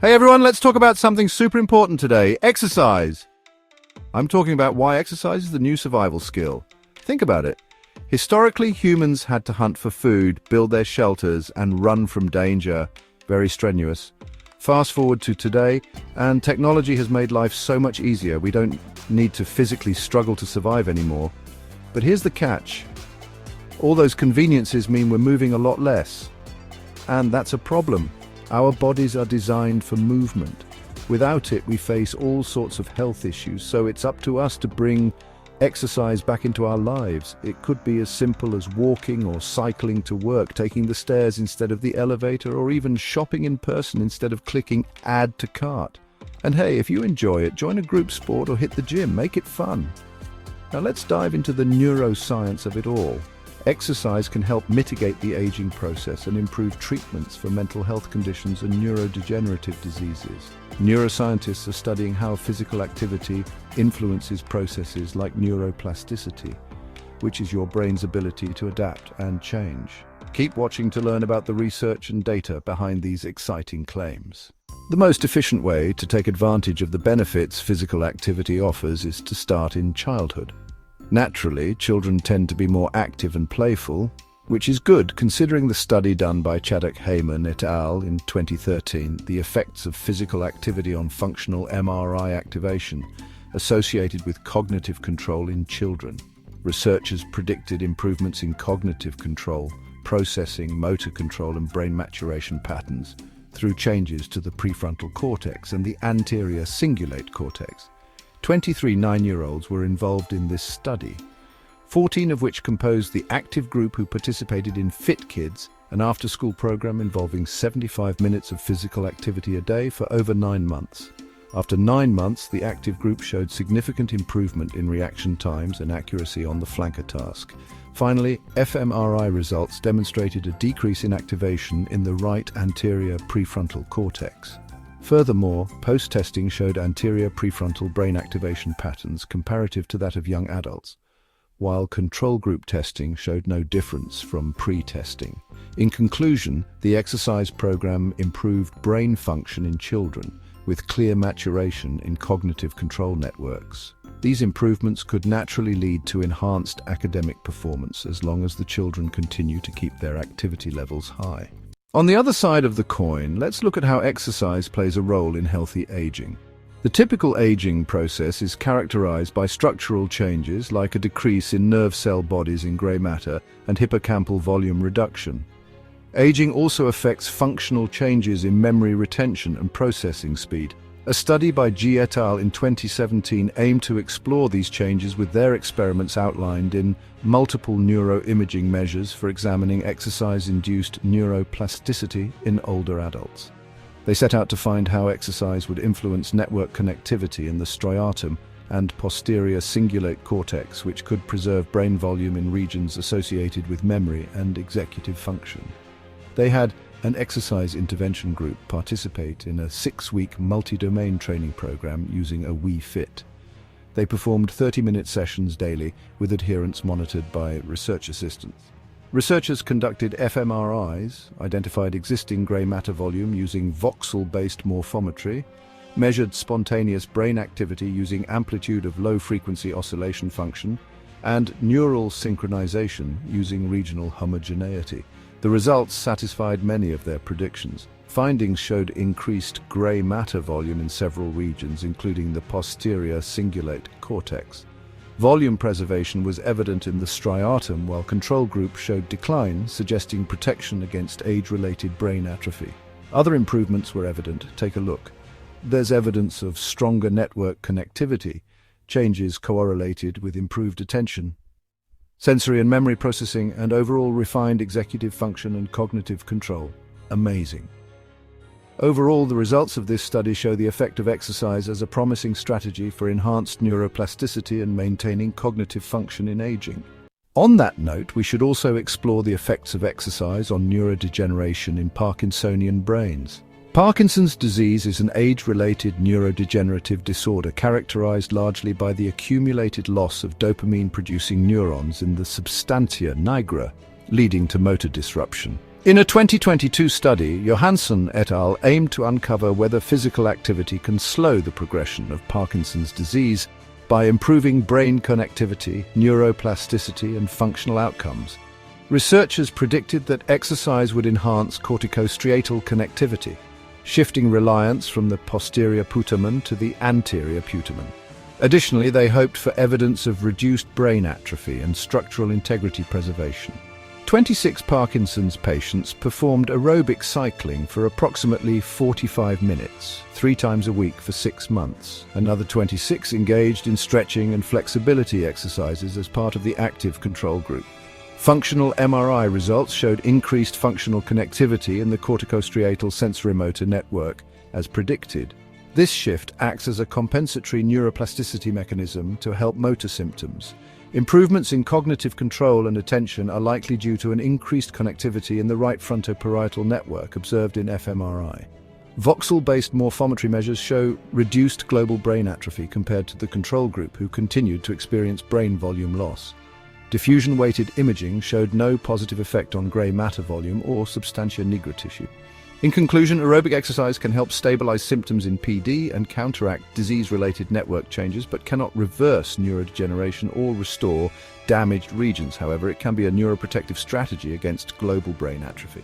Hey everyone, let's talk about something super important today, exercise. I'm talking about why exercise is the new survival skill. Think about it. Historically, humans had to hunt for food, build their shelters, and run from danger. Very strenuous. Fast forward to today, and technology has made life so much easier. We don't need to physically struggle to survive anymore. But here's the catch. All those conveniences mean we're moving a lot less. And that's a problem. Our bodies are designed for movement. Without it, we face all sorts of health issues, so it's up to us to bring exercise back into our lives. It could be as simple as walking or cycling to work, taking the stairs instead of the elevator, or even shopping in person instead of clicking add to cart. And hey, if you enjoy it, join a group sport or hit the gym. Make it fun. Now let's dive into the neuroscience of it all. Exercise can help mitigate the aging process and improve treatments for mental health conditions and neurodegenerative diseases. Neuroscientists are studying how physical activity influences processes like neuroplasticity, which is your brain's ability to adapt and change. Keep watching to learn about the research and data behind these exciting claims. The most efficient way to take advantage of the benefits physical activity offers is to start in childhood. Naturally, children tend to be more active and playful, which is good considering the study done by Chaddock Heyman et al. In 2013, the effects of physical activity on functional MRI activation associated with cognitive control in children. Researchers predicted improvements in cognitive control, processing, motor control, and brain maturation patterns through changes to the prefrontal cortex and the anterior cingulate cortex. 23 9-year-olds were involved in this study, 14 of which composed the active group who participated in Fit Kids, an after-school program involving 75 minutes of physical activity a day for over 9 months. After 9 months, the active group showed significant improvement in reaction times and accuracy on the flanker task. Finally, fMRI results demonstrated a decrease in activation in the right anterior prefrontal cortex. Furthermore, post-testing showed anterior prefrontal brain activation patterns comparative to that of young adults, while control group testing showed no difference from pre-testing. In conclusion, the exercise program improved brain function in children, with clear maturation in cognitive control networks. These improvements could naturally lead to enhanced academic performance as long as the children continue to keep their activity levels high. On the other side of the coin, let's look at how exercise plays a role in healthy aging. The typical aging process is characterized by structural changes like a decrease in nerve cell bodies in gray matter and hippocampal volume reduction. Aging also affects functional changes in memory retention and processing speed. A study by G et al. In 2017 aimed to explore these changes with their experiments outlined in multiple neuroimaging measures for examining exercise-induced neuroplasticity in older adults. They set out to find how exercise would influence network connectivity in the striatum and posterior cingulate cortex, which could preserve brain volume in regions associated with memory and executive function. They had an exercise intervention group participate in a 6-week multi-domain training program using a Wii Fit. They performed 30-minute sessions daily with adherence monitored by research assistants. Researchers conducted fMRIs, identified existing gray matter volume using voxel-based morphometry, measured spontaneous brain activity using amplitude of low-frequency oscillation function, and neural synchronization using regional homogeneity. The results satisfied many of their predictions. Findings showed increased gray matter volume in several regions, including the posterior cingulate cortex. Volume preservation was evident in the striatum, while control group showed decline, suggesting protection against age-related brain atrophy. Other improvements were evident. Take a look. There's evidence of stronger network connectivity, changes correlated with improved attention, sensory and memory processing, and overall refined executive function and cognitive control. Amazing. Overall, the results of this study show the effect of exercise as a promising strategy for enhanced neuroplasticity and maintaining cognitive function in aging. On that note, we should also explore the effects of exercise on neurodegeneration in Parkinsonian brains. Parkinson's disease is an age-related neurodegenerative disorder characterized largely by the accumulated loss of dopamine-producing neurons in the substantia nigra, leading to motor disruption. In a 2022 study, Johansson et al. Aimed to uncover whether physical activity can slow the progression of Parkinson's disease by improving brain connectivity, neuroplasticity, and functional outcomes. Researchers predicted that exercise would enhance corticostriatal connectivity, shifting reliance from the posterior putamen to the anterior putamen. Additionally, they hoped for evidence of reduced brain atrophy and structural integrity preservation. 26 Parkinson's patients performed aerobic cycling for approximately 45 minutes, 3 times a week for 6 months. Another 26 engaged in stretching and flexibility exercises as part of the active control group. Functional MRI results showed increased functional connectivity in the corticostriatal sensorimotor network, as predicted. This shift acts as a compensatory neuroplasticity mechanism to help motor symptoms. Improvements in cognitive control and attention are likely due to an increased connectivity in the right frontoparietal network observed in fMRI. Voxel-based morphometry measures show reduced global brain atrophy compared to the control group, who continued to experience brain volume loss. Diffusion-weighted imaging showed no positive effect on grey matter volume or substantia nigra tissue. In conclusion, aerobic exercise can help stabilize symptoms in PD and counteract disease-related network changes, but cannot reverse neurodegeneration or restore damaged regions. However, it can be a neuroprotective strategy against global brain atrophy.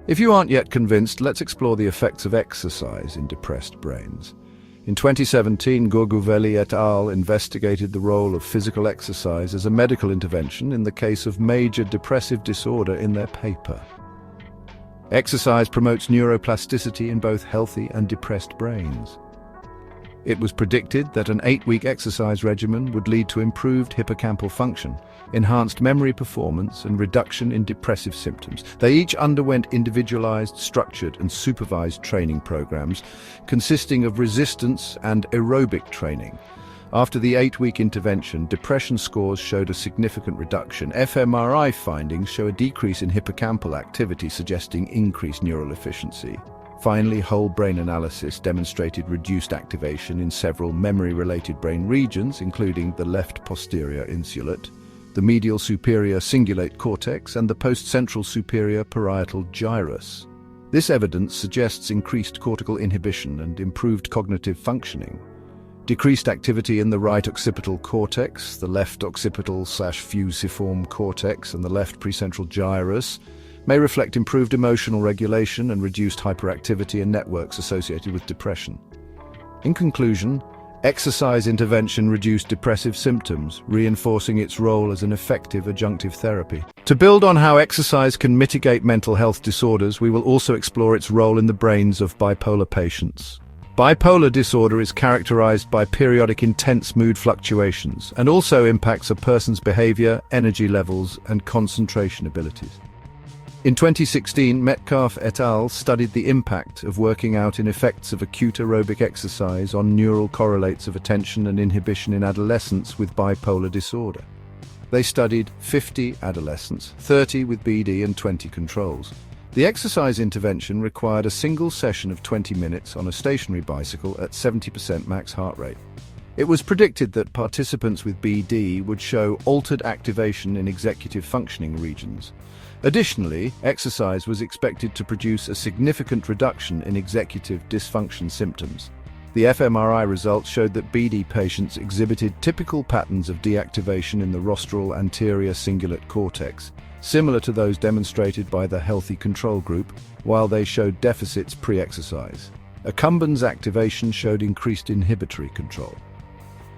If you aren't yet convinced, let's explore the effects of exercise in depressed brains. In 2017, Gurguvelli et al. Investigated the role of physical exercise as a medical intervention in the case of major depressive disorder in their paper. Exercise promotes neuroplasticity in both healthy and depressed brains. It was predicted that an 8-week exercise regimen would lead to improved hippocampal function, enhanced memory performance, and reduction in depressive symptoms. They each underwent individualized, structured, and supervised training programs consisting of resistance and aerobic training. After the 8-week intervention, depression scores showed a significant reduction. fMRI findings show a decrease in hippocampal activity, suggesting increased neural efficiency. Finally, whole brain analysis demonstrated reduced activation in several memory-related brain regions, including the left posterior inculate, the medial superior cingulate cortex, and the post-central superior parietal gyrus. This evidence suggests increased cortical inhibition and improved cognitive functioning. Decreased activity in the right occipital cortex, the left occipital/fusiform cortex, and the left precentral gyrus may reflect improved emotional regulation and reduced hyperactivity in networks associated with depression. In conclusion, exercise intervention reduced depressive symptoms, reinforcing its role as an effective adjunctive therapy. To build on how exercise can mitigate mental health disorders, we will also explore its role in the brains of bipolar patients. Bipolar disorder is characterized by periodic intense mood fluctuations and also impacts a person's behavior, energy levels, and concentration abilities. In 2016, Metcalf et al. Studied the impact of working out in effects of acute aerobic exercise on neural correlates of attention and inhibition in adolescents with bipolar disorder. They studied 50 adolescents, 30 with BD and 20 controls. The exercise intervention required a single session of 20 minutes on a stationary bicycle at 70% max heart rate. It was predicted that participants with BD would show altered activation in executive functioning regions. Additionally, exercise was expected to produce a significant reduction in executive dysfunction symptoms. The fMRI results showed that BD patients exhibited typical patterns of deactivation in the rostral anterior cingulate cortex, similar to those demonstrated by the healthy control group, while they showed deficits pre-exercise. Accumbens activation showed increased inhibitory control.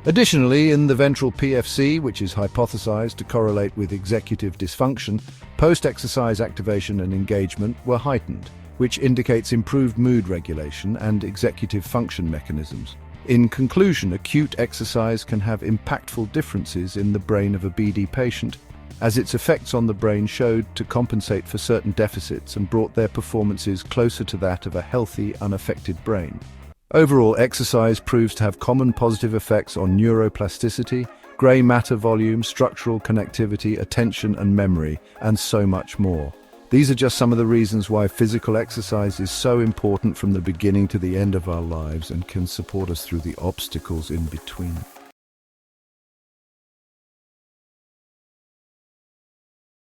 Additionally, in the ventral PFC, which is hypothesized to correlate with executive dysfunction, post-exercise activation and engagement were heightened, which indicates improved mood regulation and executive function mechanisms. In conclusion, acute exercise can have impactful differences in the brain of a BD patient, as its effects on the brain showed to compensate for certain deficits and brought their performances closer to that of a healthy, unaffected brain. Overall, exercise proves to have common positive effects on neuroplasticity, grey matter volume, structural connectivity, attention and memory, and so much more. These are just some of the reasons why physical exercise is so important from the beginning to the end of our lives and can support us through the obstacles in between.